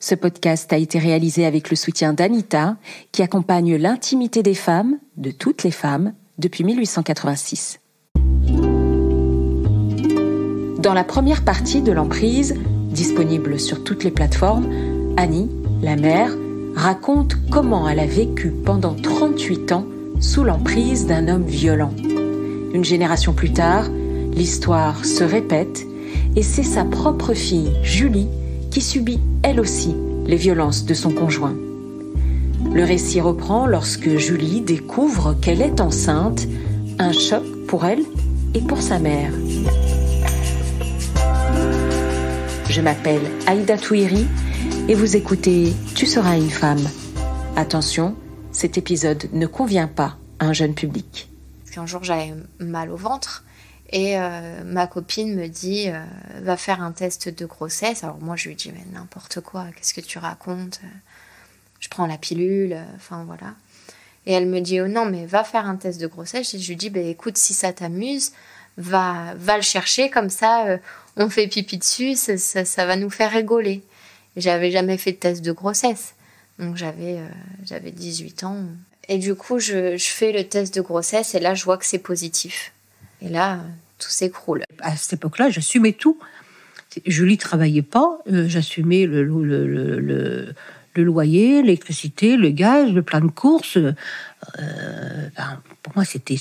Ce podcast a été réalisé avec le soutien d'Anita, qui accompagne l'intimité des femmes, de toutes les femmes, depuis 1886. Dans la première partie de l'emprise, disponible sur toutes les plateformes, Annie, la mère, raconte comment elle a vécu pendant 38 ans sous l'emprise d'un homme violent. Une génération plus tard, l'histoire se répète et c'est sa propre fille, Julie, qui subit elle aussi les violences de son conjoint. Le récit reprend lorsque Julie découvre qu'elle est enceinte, un choc pour elle et pour sa mère. Je m'appelle Aïda Touiri et vous écoutez Tu seras une femme. Attention, cet épisode ne convient pas à un jeune public. Un jour, j'avais mal au ventre et ma copine me dit va faire un test de grossesse. Alors moi, je lui dis mais n'importe quoi, qu'est-ce que tu racontes? Je prends la pilule, enfin voilà. Et elle me dit oh non, mais va faire un test de grossesse. Et je lui dis écoute, si ça t'amuse, va le chercher, comme ça, on fait pipi dessus, ça va nous faire rigoler. Et j'avais jamais fait de test de grossesse, donc j'avais 18 ans. Et du coup, je fais le test de grossesse et là, je vois que c'est positif. Et là, tout s'écroule. À cette époque-là, j'assumais tout. Julie travaillait pas, j'assumais le loyer, l'électricité, le gaz, le plan de courses. Pour moi, c'était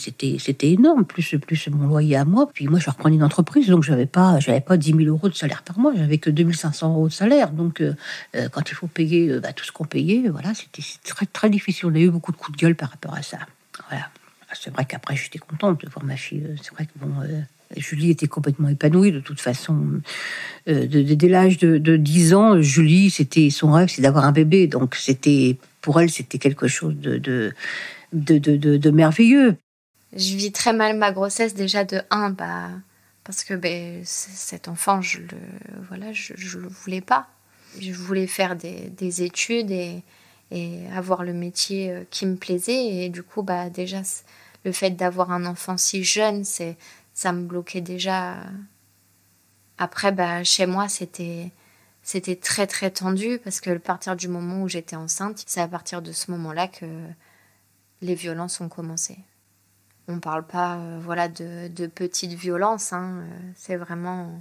énorme, plus mon loyer à moi. Puis moi, je reprenais une entreprise, donc j'avais pas 10 000 euros de salaire par mois, j'avais que 2 500 euros de salaire. Donc, quand il faut payer tout ce qu'on payait, voilà, c'était très, très difficile. On a eu beaucoup de coups de gueule par rapport à ça. Voilà. C'est vrai qu'après, j'étais contente de voir ma fille. C'est vrai que Julie était complètement épanouie de toute façon. Dès l'âge de 10 ans, Julie, son rêve, c'est d'avoir un bébé. Donc, pour elle, c'était quelque chose de merveilleux. Je vis très mal ma grossesse déjà de 1, parce que cet enfant, je le voulais pas. Je voulais faire des études et avoir le métier qui me plaisait. Et du coup, déjà, le fait d'avoir un enfant si jeune, ça me bloquait déjà. Après, chez moi, c'était très, très tendu parce que à partir du moment où j'étais enceinte, c'est à partir de ce moment-là que les violences ont commencé. On parle pas de petites violences, hein. C'est vraiment...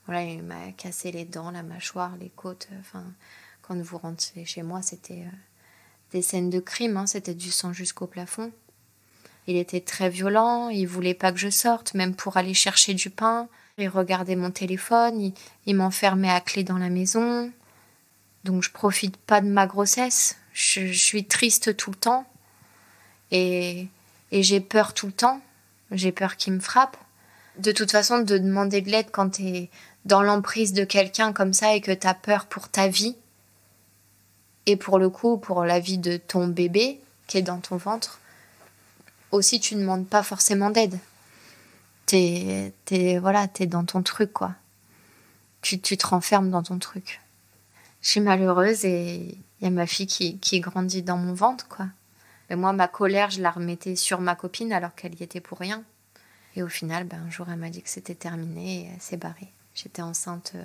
Voilà, il m'a cassé les dents, la mâchoire, les côtes. Quand vous rentrez chez moi, c'était des scènes de crime, hein. C'était du sang jusqu'au plafond. Il était très violent, il voulait pas que je sorte, même pour aller chercher du pain. Il regardait mon téléphone, il m'enfermait à clé dans la maison. Donc je profite pas de ma grossesse. Je suis triste tout le temps. Et j'ai peur tout le temps. J'ai peur qu'il me frappe. De toute façon, de demander de l'aide quand t'es dans l'emprise de quelqu'un comme ça et que t'as peur pour ta vie, et pour le coup, pour la vie de ton bébé qui est dans ton ventre, aussi tu ne demandes pas forcément d'aide. T'es dans ton truc, quoi. Tu te renfermes dans ton truc. Je suis malheureuse et il y a ma fille qui grandit dans mon ventre, quoi. Et moi, ma colère, je la remettais sur ma copine alors qu'elle y était pour rien. Et au final, un jour, elle m'a dit que c'était terminé et elle s'est barrée. J'étais enceinte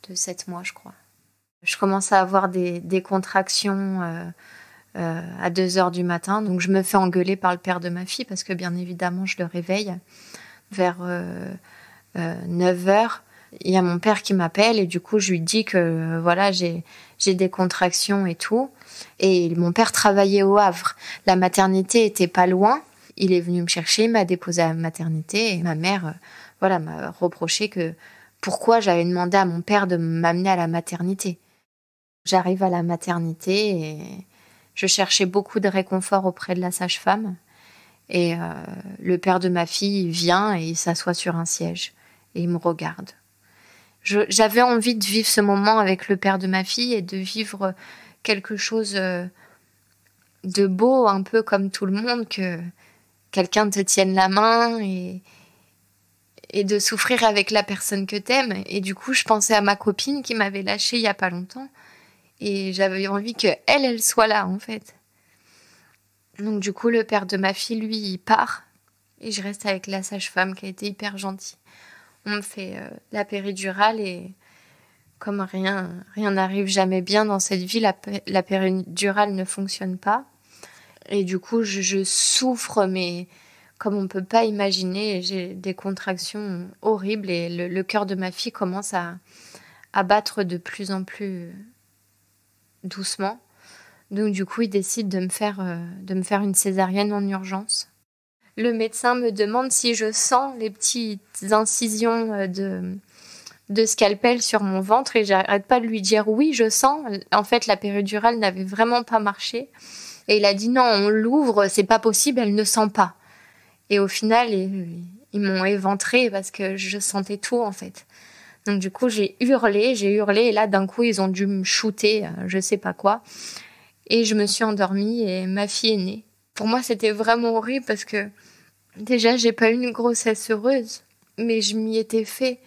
de 7 mois, je crois. Je commençais à avoir des contractions à 2h du matin. Donc, je me fais engueuler par le père de ma fille parce que, bien évidemment, je le réveille vers 9h. Il y a mon père qui m'appelle et du coup, je lui dis que j'ai des contractions et tout. Et mon père travaillait au Havre. La maternité était pas loin. Il est venu me chercher, il m'a déposé à la maternité et ma mère m'a reproché que pourquoi j'avais demandé à mon père de m'amener à la maternité. J'arrive à la maternité et je cherchais beaucoup de réconfort auprès de la sage-femme. Et le père de ma fille vient et il s'assoit sur un siège et il me regarde. J'avais envie de vivre ce moment avec le père de ma fille et de vivre quelque chose de beau, un peu comme tout le monde, que quelqu'un te tienne la main et de souffrir avec la personne que t'aimes. Et du coup, je pensais à ma copine qui m'avait lâchée il y a pas longtemps. Et j'avais envie qu'elle soit là, en fait. Donc du coup, le père de ma fille, lui, il part. Et je reste avec la sage-femme qui a été hyper gentille. On me fait la péridurale et comme rien n'arrive jamais bien dans cette vie, la péridurale ne fonctionne pas. Et du coup, je souffre, mais comme on ne peut pas imaginer, j'ai des contractions horribles et le cœur de ma fille commence à battre de plus en plus doucement. Donc du coup, il décide de me faire une césarienne en urgence. Le médecin me demande si je sens les petites incisions de scalpel sur mon ventre et j'arrête pas de lui dire oui, je sens. En fait, la péridurale n'avait vraiment pas marché. Et il a dit non, on l'ouvre, c'est pas possible, elle ne sent pas. Et au final, ils m'ont éventrée parce que je sentais tout en fait. Donc du coup, j'ai hurlé et là d'un coup, ils ont dû me shooter, je sais pas quoi. Et je me suis endormie et ma fille est née. Pour moi, c'était vraiment horrible parce que déjà, j'ai pas eu une grossesse heureuse, mais je m'y étais fait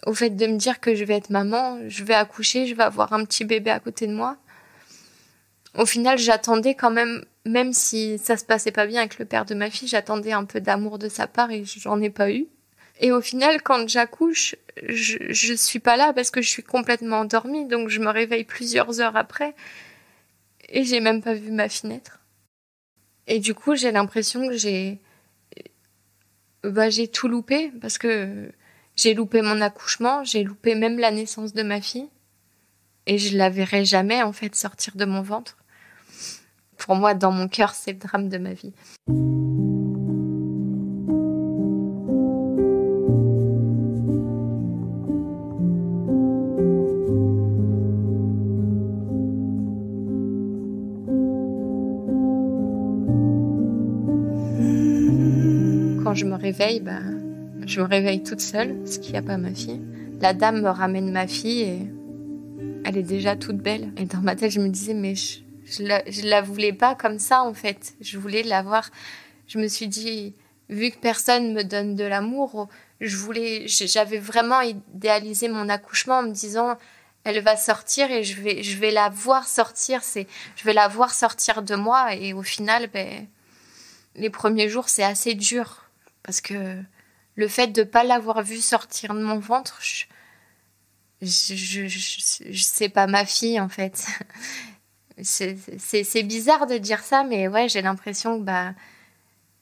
au fait de me dire que je vais être maman, je vais accoucher, je vais avoir un petit bébé à côté de moi. Au final, j'attendais quand même si ça se passait pas bien avec le père de ma fille, j'attendais un peu d'amour de sa part et j'en ai pas eu. Et au final, quand j'accouche, je suis pas là parce que je suis complètement endormie, donc je me réveille plusieurs heures après et j'ai même pas vu ma fille naître. Et du coup, j'ai l'impression que j'ai tout loupé parce que j'ai loupé mon accouchement, j'ai loupé même la naissance de ma fille et je la verrai jamais en fait sortir de mon ventre. Pour moi, dans mon cœur, c'est le drame de ma vie. Quand je me réveille toute seule, parce qu'il n'y a pas ma fille. La dame me ramène ma fille et elle est déjà toute belle. Et dans ma tête, je me disais, mais je la voulais pas comme ça, en fait. Je voulais l'avoir. Je me suis dit, vu que personne me donne de l'amour, j'avais vraiment idéalisé mon accouchement en me disant, elle va sortir et je vais la voir sortir. Je vais la voir sortir de moi. Et au final, les premiers jours, c'est assez dur. Parce que le fait de pas l'avoir vue sortir de mon ventre, c'est pas ma fille, en fait. C'est bizarre de dire ça, mais ouais, j'ai l'impression que,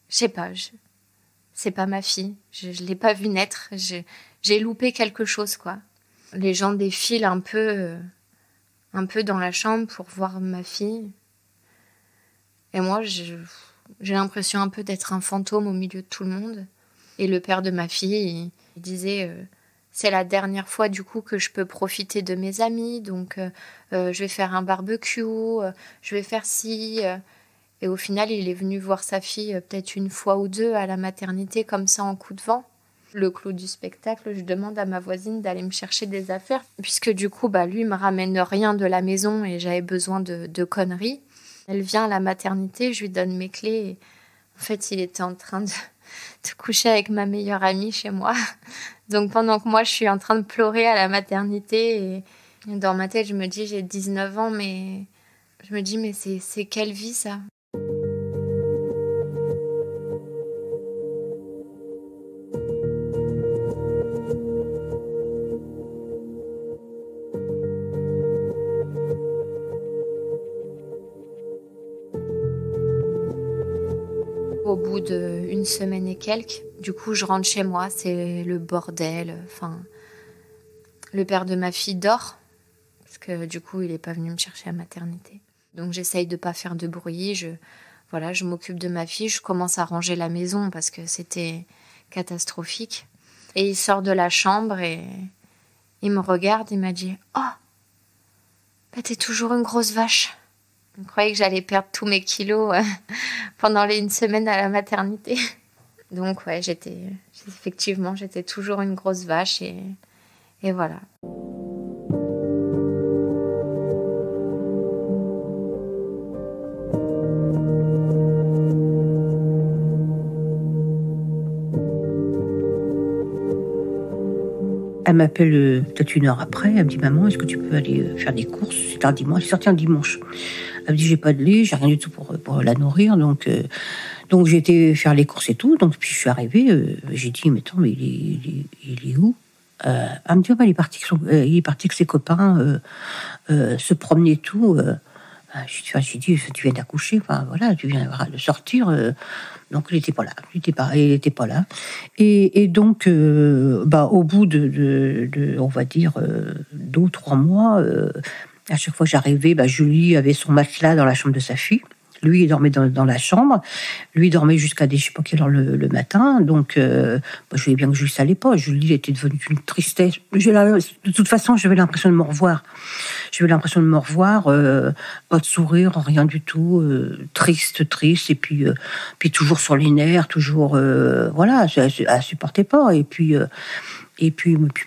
je sais pas, c'est pas ma fille. Je l'ai pas vue naître. J'ai loupé quelque chose, quoi. Les gens défilent un peu dans la chambre pour voir ma fille. Et moi, j'ai l'impression un peu d'être un fantôme au milieu de tout le monde. Et le père de ma fille, il disait c'est la dernière fois du coup que je peux profiter de mes amis, donc je vais faire un barbecue, je vais faire ci. Et au final, il est venu voir sa fille peut-être une fois ou deux à la maternité, comme ça en coup de vent. Le clou du spectacle, je demande à ma voisine d'aller me chercher des affaires, puisque du coup, lui me ramène rien de la maison et j'avais besoin de conneries. Elle vient à la maternité, je lui donne mes clés. Et en fait, il était en train de coucher avec ma meilleure amie chez moi. Donc pendant que moi, je suis en train de pleurer à la maternité, et dans ma tête, je me dis, j'ai 19 ans, mais je me dis, mais c'est quelle vie, ça ? Au bout d'une semaine et quelques, du coup, je rentre chez moi, c'est le bordel. Enfin, le père de ma fille dort, parce que du coup, il n'est pas venu me chercher à la maternité. Donc, j'essaye de ne pas faire de bruit. Je m'occupe de ma fille, je commence à ranger la maison parce que c'était catastrophique. Et il sort de la chambre et il me regarde et m'a dit « Oh, t'es toujours une grosse vache !» Je croyais que j'allais perdre tous mes kilos pendant une semaine à la maternité. Donc ouais, j'étais toujours une grosse vache et voilà. Elle m'appelle peut-être une heure après, elle me dit « Maman, est-ce que tu peux aller faire des courses ?» C'était un dimanche, c'est sorti un dimanche. Elle me dit « J'ai pas de lait, j'ai rien du tout pour la nourrir. » Donc j'ai été faire les courses et tout. Donc puis je suis arrivée, j'ai dit « Mais attends, mais il est où ?» Elle me dit, il est parti avec ses copains se promener et tout. J'ai dit, tu viens d'accoucher, voilà, tu viens de sortir. Donc, il n'était pas là. Et donc, au bout de on va dire, 2 ou 3 mois, à chaque fois que j'arrivais, Julie avait son matelas dans la chambre de sa fille. Lui, il dormait dans la chambre. Lui, il dormait jusqu'à je ne sais pas quelle heure le matin. Donc, je voyais bien que Julie, ça n'allait pas. Julie était devenue une tristesse. De toute façon, j'avais l'impression de me revoir. Pas de sourire, rien du tout. Triste. Et puis toujours sur les nerfs, toujours... voilà, elle ne supportait pas. Et puis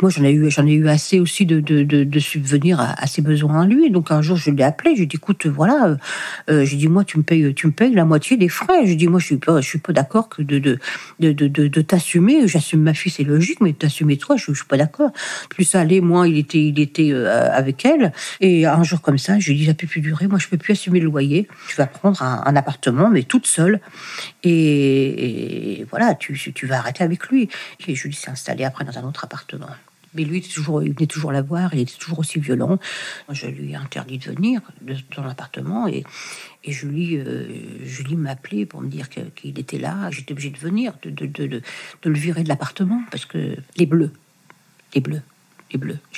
moi, j'en ai eu assez aussi de subvenir à ses besoins à lui. Donc un jour, je l'ai appelé, je lui ai dit, écoute, voilà, j'ai dit, moi, tu me payes la moitié des frais. J'ai dit, moi, je suis pas d'accord que de t'assumer. J'assume ma fille, c'est logique, mais t'assumer toi, je suis pas d'accord. Plus ça allait, moins il était avec elle. Et un jour comme ça, je lui ai dit, ça peut plus durer. Moi, je peux plus assumer le loyer. Tu vas prendre un appartement, mais toute seule. Et voilà, tu vas arrêter avec lui. Et Julie s'est installée après dans un autre appartement. Mais lui, il venait toujours la voir, il était toujours aussi violent. Je lui ai interdit de venir dans l'appartement et Julie m'appelait pour me dire qu'il était là. J'étais obligée de venir, de le virer de l'appartement parce que les bleus. Je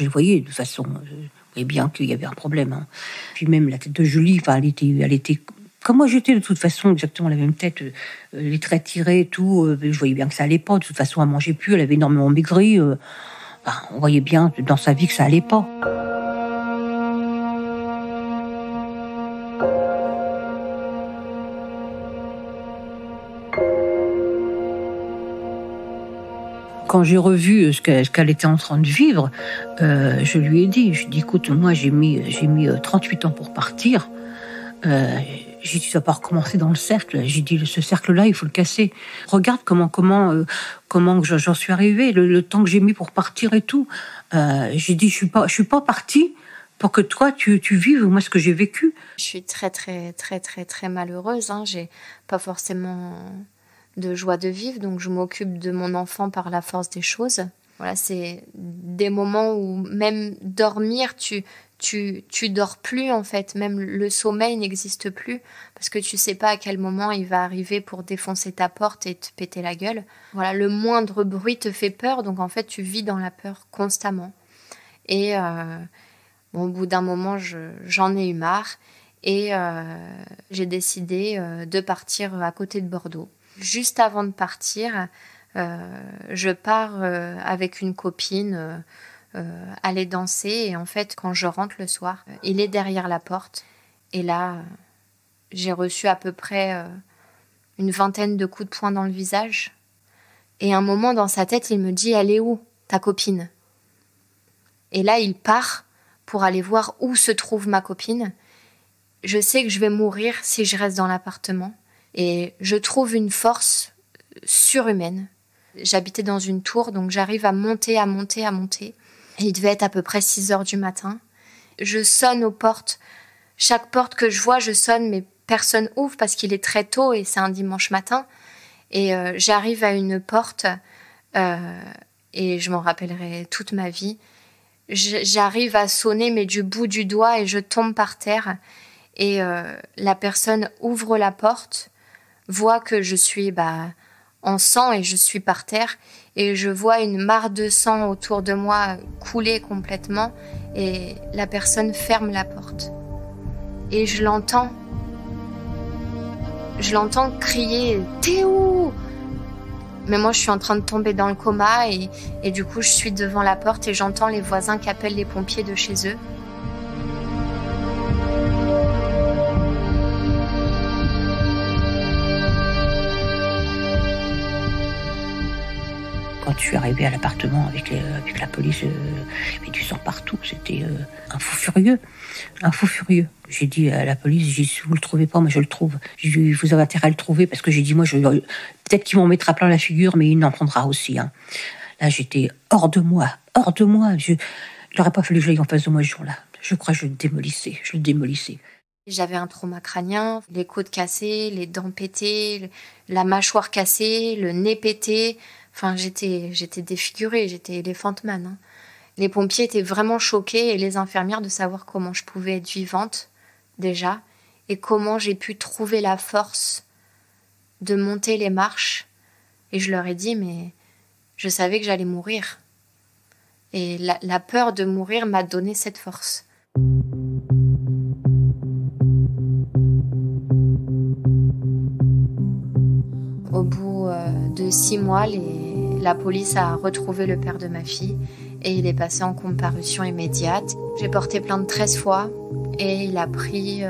le voyais de toute façon. Je voyais bien qu'il y avait un problème. Hein. Puis même la tête de Julie, elle était comme moi j'étais de toute façon, exactement la même tête, les traits tirés et tout, je voyais bien que ça allait pas. De toute façon, elle mangeait plus, elle avait énormément maigri. On voyait bien dans sa vie que ça allait pas. Quand j'ai revu ce qu'elle était en train de vivre, je lui ai dit, écoute, moi j'ai mis 38 ans pour partir. J'ai dit, tu vas pas recommencer dans le cercle. J'ai dit, ce cercle-là, il faut le casser. Regarde comment j'en suis arrivée, le temps que j'ai mis pour partir et tout. J'ai dit, je suis pas partie pour que toi, tu vives moi ce que j'ai vécu. Je suis très, très, très, très, très malheureuse. Hein. J'ai pas forcément de joie de vivre, donc je m'occupe de mon enfant par la force des choses. Voilà, c'est des moments où même dormir, tu dors plus en fait, même le sommeil n'existe plus parce que tu sais pas à quel moment il va arriver pour défoncer ta porte et te péter la gueule. Voilà, le moindre bruit te fait peur, donc en fait tu vis dans la peur constamment. Et au bout d'un moment, j'en ai eu marre et j'ai décidé de partir à côté de Bordeaux. Juste avant de partir, je pars avec une copine aller danser et en fait quand je rentre le soir, il est derrière la porte et là j'ai reçu à peu près une 20aine de coups de poing dans le visage et un moment dans sa tête il me dit, elle est où ta copine? Et là il part pour aller voir où se trouve ma copine. Je sais que je vais mourir si je reste dans l'appartement et je trouve une force surhumaine. J'habitais dans une tour, donc j'arrive à monter. Et il devait être à peu près 6h du matin. Je sonne aux portes. Chaque porte que je vois, je sonne, mais personne ouvre parce qu'il est très tôt et c'est un dimanche matin. Et j'arrive à une porte et je m'en rappellerai toute ma vie. J'arrive à sonner, mais du bout du doigt et je tombe par terre. Et la personne ouvre la porte, voit que je suis en sang et je suis par terre et je vois une mare de sang autour de moi couler complètement et la personne ferme la porte et je l'entends crier « T'es où ?» Mais moi je suis en train de tomber dans le coma et du coup je suis devant la porte et j'entends les voisins qui appellent les pompiers de chez eux. Quand je suis arrivée à l'appartement avec la police, il y avait du sang partout. C'était un fou furieux. J'ai dit à la police, si vous le trouvez pas, moi je le trouve. J'ai dit, vous avez intérêt à le trouver parce que j'ai dit, moi, peut-être qu'il m'en mettra plein la figure, mais il en prendra aussi. Hein. Là, j'étais hors de moi. Il n'aurait pas fallu que j'aille en face de moi ce jour-là. Je crois que je le démolissais. J'avais un trauma crânien, les côtes cassées, les dents pétées, la mâchoire cassée, le nez pété. Enfin, j'étais défigurée, j'étais Elephant Man. Hein. Les pompiers étaient vraiment choqués et les infirmières de savoir comment je pouvais être vivante, déjà, et comment j'ai pu trouver la force de monter les marches. Et je leur ai dit, mais je savais que j'allais mourir. Et la peur de mourir m'a donné cette force. Au bout de 6 mois, la police a retrouvé le père de ma fille et il est passé en comparution immédiate. J'ai porté plainte 13 fois et il a pris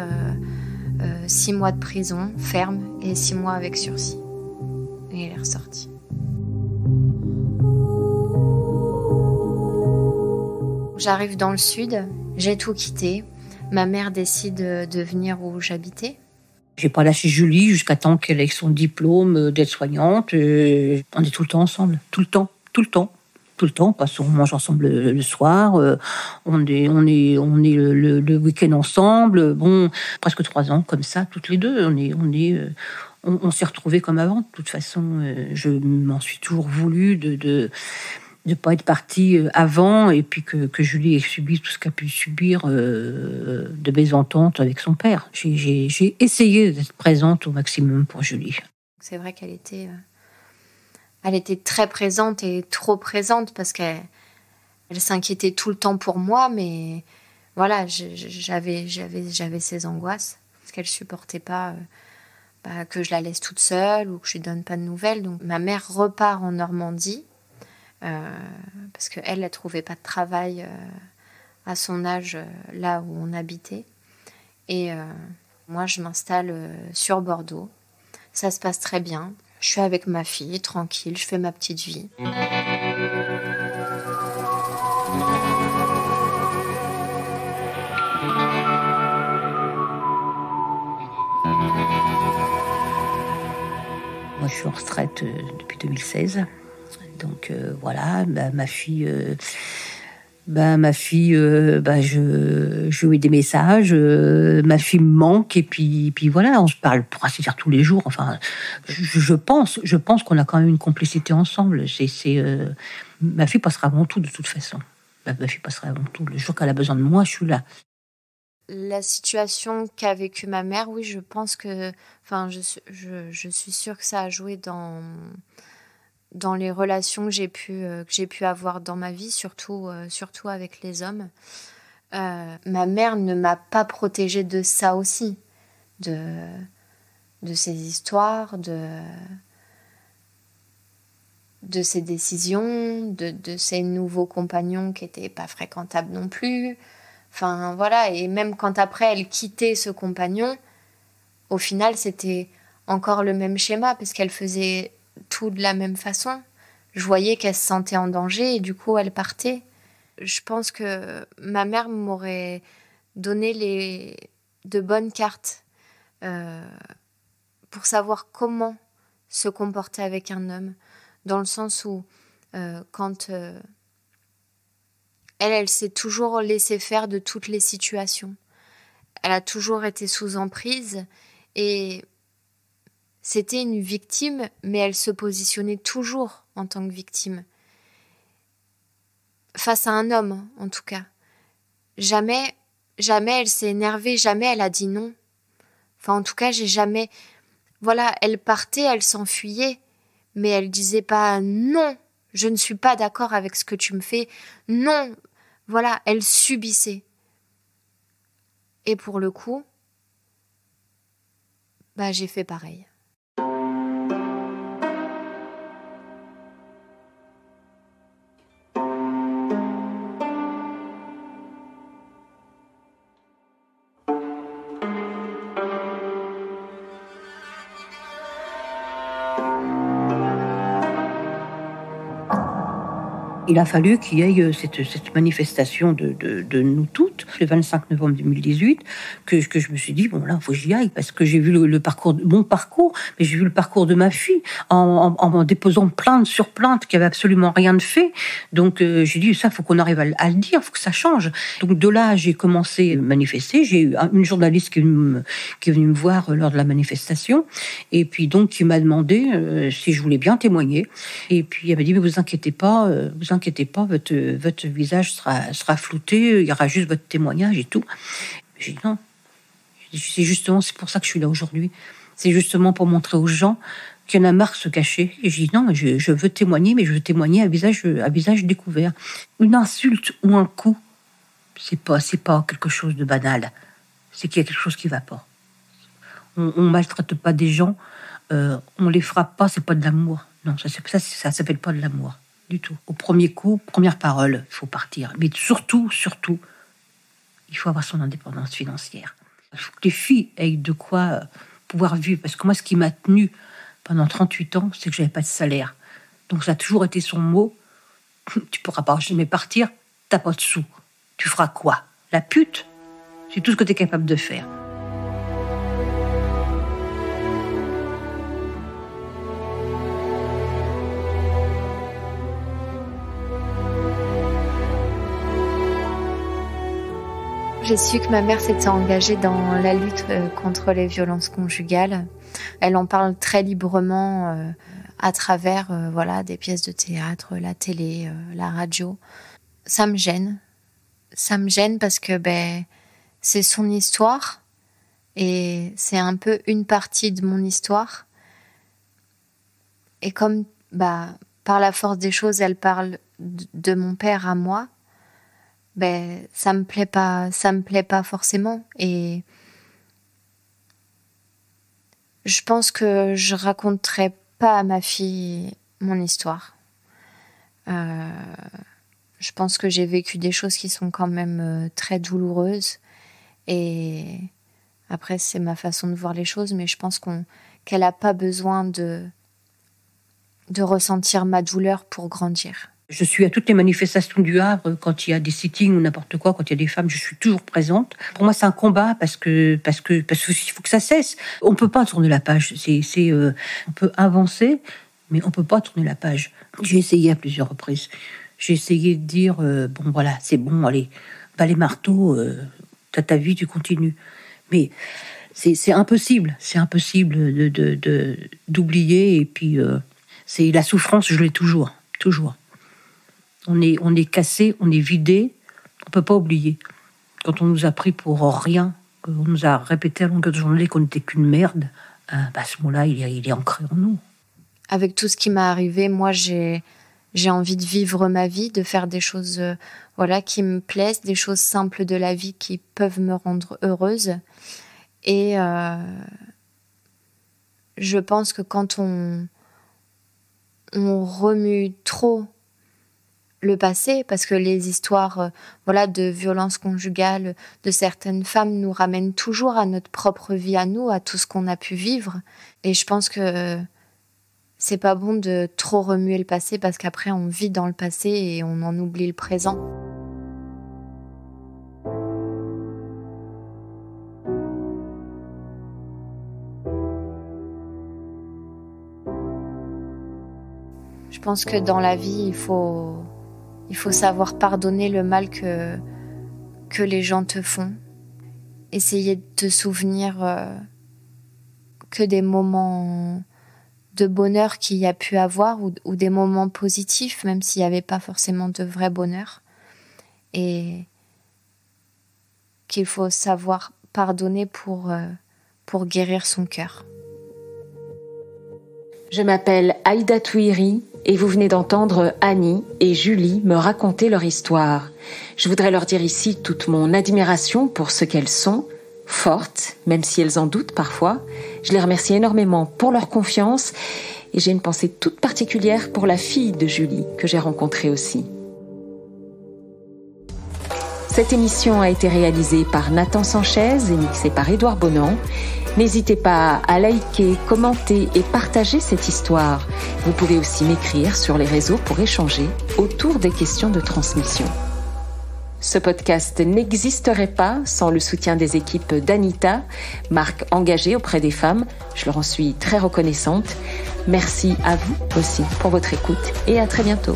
6 mois de prison ferme et 6 mois avec sursis. Et il est ressorti. J'arrive dans le sud, j'ai tout quitté. Ma mère décide de venir où j'habitais. J'ai pas lâché Julie jusqu'à temps qu'elle ait son diplôme d'aide-soignante. On est tout le temps ensemble, tout le temps, parce qu'on mange ensemble le soir, on est le week-end ensemble. Bon, presque 3 ans comme ça, toutes les deux. On s'est retrouvés comme avant. De toute façon, je m'en suis toujours voulu de pas être partie avant, et puis que Julie ait subi tout ce qu'a pu subir de mésentente avec son père. J'ai essayé d'être présente au maximum pour Julie. C'est vrai qu'elle était très présente et trop présente parce qu'elle s'inquiétait tout le temps pour moi, mais voilà, j'avais ces angoisses parce qu'elle supportait pas que je la laisse toute seule ou que je lui donne pas de nouvelles. Donc ma mère repart en Normandie. Parce qu'elle ne trouvait pas de travail à son âge là où on habitait. Et moi, je m'installe sur Bordeaux. Ça se passe très bien. Je suis avec ma fille, tranquille, je fais ma petite vie. Moi, je suis en retraite depuis 2016. Donc voilà, ma fille, je lui ai des messages, ma fille me manque, et puis voilà, on se parle pour ainsi dire tous les jours. Enfin, je pense qu'on a quand même une complicité ensemble. Ma fille passera avant tout de toute façon. Ma fille passera avant tout. Le jour qu'elle a besoin de moi, je suis là. La situation qu'a vécue ma mère, oui, je pense que, enfin, je suis sûre que ça a joué dans les relations que j'ai pu avoir dans ma vie, surtout avec les hommes. Ma mère ne m'a pas protégée de ça aussi, de ces histoires, de ses décisions, de ses nouveaux compagnons qui n'étaient pas fréquentables non plus. Enfin, voilà, et même quand après elle quittait ce compagnon, au final, c'était encore le même schéma, parce qu'elle faisait tout de la même façon. Je voyais qu'elle se sentait en danger et du coup, elle partait. Je pense que ma mère m'aurait donné de bonnes cartes pour savoir comment se comporter avec un homme, dans le sens où quand elle s'est toujours laissée faire de toutes les situations. Elle a toujours été sous emprise et c'était une victime, mais elle se positionnait toujours en tant que victime. Face à un homme, en tout cas. Jamais elle s'est énervée, jamais elle a dit non. Enfin, en tout cas, j'ai jamais... Voilà, elle partait, elle s'enfuyait, mais elle disait pas non, je ne suis pas d'accord avec ce que tu me fais. Non, voilà, elle subissait. Et pour le coup, j'ai fait pareil. Il a fallu qu'il y ait cette manifestation de nous toutes, le 25 novembre 2018, que je me suis dit, bon là, il faut que j'y aille, parce que j'ai vu mon parcours, mais j'ai vu le parcours de ma fille, en déposant plainte sur plainte, qui avait absolument rien de fait. Donc j'ai dit, ça, il faut qu'on arrive à le dire, il faut que ça change. Donc de là, j'ai commencé à manifester. J'ai eu une journaliste qui est venue me voir lors de la manifestation, et puis donc qui m'a demandé si je voulais bien témoigner. Et puis elle m'a dit, mais vous inquiétez pas, votre visage sera flouté, il y aura juste votre témoignage et tout. J'ai dit non. C'est pour ça que je suis là aujourd'hui. C'est justement pour montrer aux gens qu'il y en a marre de se cacher. Et j'ai dit non, je veux témoigner, mais je veux témoigner à visage découvert. Une insulte ou un coup, c'est pas quelque chose de banal. C'est qu'il y a quelque chose qui va pas. On maltraite pas des gens, on les frappe pas, c'est pas de l'amour. Non, ça s'appelle pas de l'amour du tout. Au premier coup, première parole, il faut partir. Mais surtout, il faut avoir son indépendance financière. Il faut que les filles aient de quoi pouvoir vivre. Parce que moi, ce qui m'a tenue pendant 38 ans, c'est que j'avais pas de salaire. Donc ça a toujours été son mot. Tu pourras pas jamais partir, t'as pas de sous. Tu feras quoi? La pute? C'est tout ce que tu es capable de faire. J'ai su que ma mère s'était engagée dans la lutte contre les violences conjugales. Elle en parle très librement à travers des pièces de théâtre, la télé, la radio. Ça me gêne. Ça me gêne parce que c'est son histoire et c'est un peu une partie de mon histoire. Et comme par la force des choses, elle parle de mon père à moi, ça me plaît pas forcément. Et je pense que je raconterai pas à ma fille mon histoire. Je pense que j'ai vécu des choses qui sont quand même très douloureuses. Et après, c'est ma façon de voir les choses, mais je pense qu'elle a pas besoin de ressentir ma douleur pour grandir. Je suis à toutes les manifestations du Havre, quand il y a des sittings ou n'importe quoi, quand il y a des femmes, je suis toujours présente. Pour moi, c'est un combat parce qu'il faut que ça cesse. On peut pas tourner la page. On peut avancer, mais on peut pas tourner la page. J'ai essayé à plusieurs reprises. J'ai essayé de dire, c'est bon, allez, les marteaux, t'as ta vie, tu continues. Mais c'est impossible. C'est impossible d'oublier. Et puis, c'est la souffrance, je l'ai toujours. On est cassé, on est vidé, on peut pas oublier. Quand on nous a pris pour rien, qu'on nous a répété à longueur de journée qu'on n'était qu'une merde, à ce moment-là, il est ancré en nous. Avec tout ce qui m'est arrivé, moi, j'ai envie de vivre ma vie, de faire des choses qui me plaisent, des choses simples de la vie qui peuvent me rendre heureuse. Et je pense que quand on remue trop le passé, parce que les histoires de violences conjugales de certaines femmes nous ramènent toujours à notre propre vie à nous, à tout ce qu'on a pu vivre. Et je pense que c'est pas bon de trop remuer le passé, parce qu'après on vit dans le passé et on en oublie le présent. Je pense que dans la vie, il faut savoir pardonner le mal que les gens te font. Essayer de te souvenir que des moments de bonheur qu'il y a pu avoir ou des moments positifs, même s'il n'y avait pas forcément de vrai bonheur. Et qu'il faut savoir pardonner pour guérir son cœur. Je m'appelle Aïda Touiri et vous venez d'entendre Annie et Julie me raconter leur histoire. Je voudrais leur dire ici toute mon admiration pour ce qu'elles sont, fortes, même si elles en doutent parfois. Je les remercie énormément pour leur confiance et j'ai une pensée toute particulière pour la fille de Julie que j'ai rencontrée aussi. Cette émission a été réalisée par Nathan Sanchez et mixée par Édouard Bonan. N'hésitez pas à liker, commenter et partager cette histoire. Vous pouvez aussi m'écrire sur les réseaux pour échanger autour des questions de transmission. Ce podcast n'existerait pas sans le soutien des équipes d'Anita, marque engagée auprès des femmes. Je leur en suis très reconnaissante. Merci à vous aussi pour votre écoute et à très bientôt.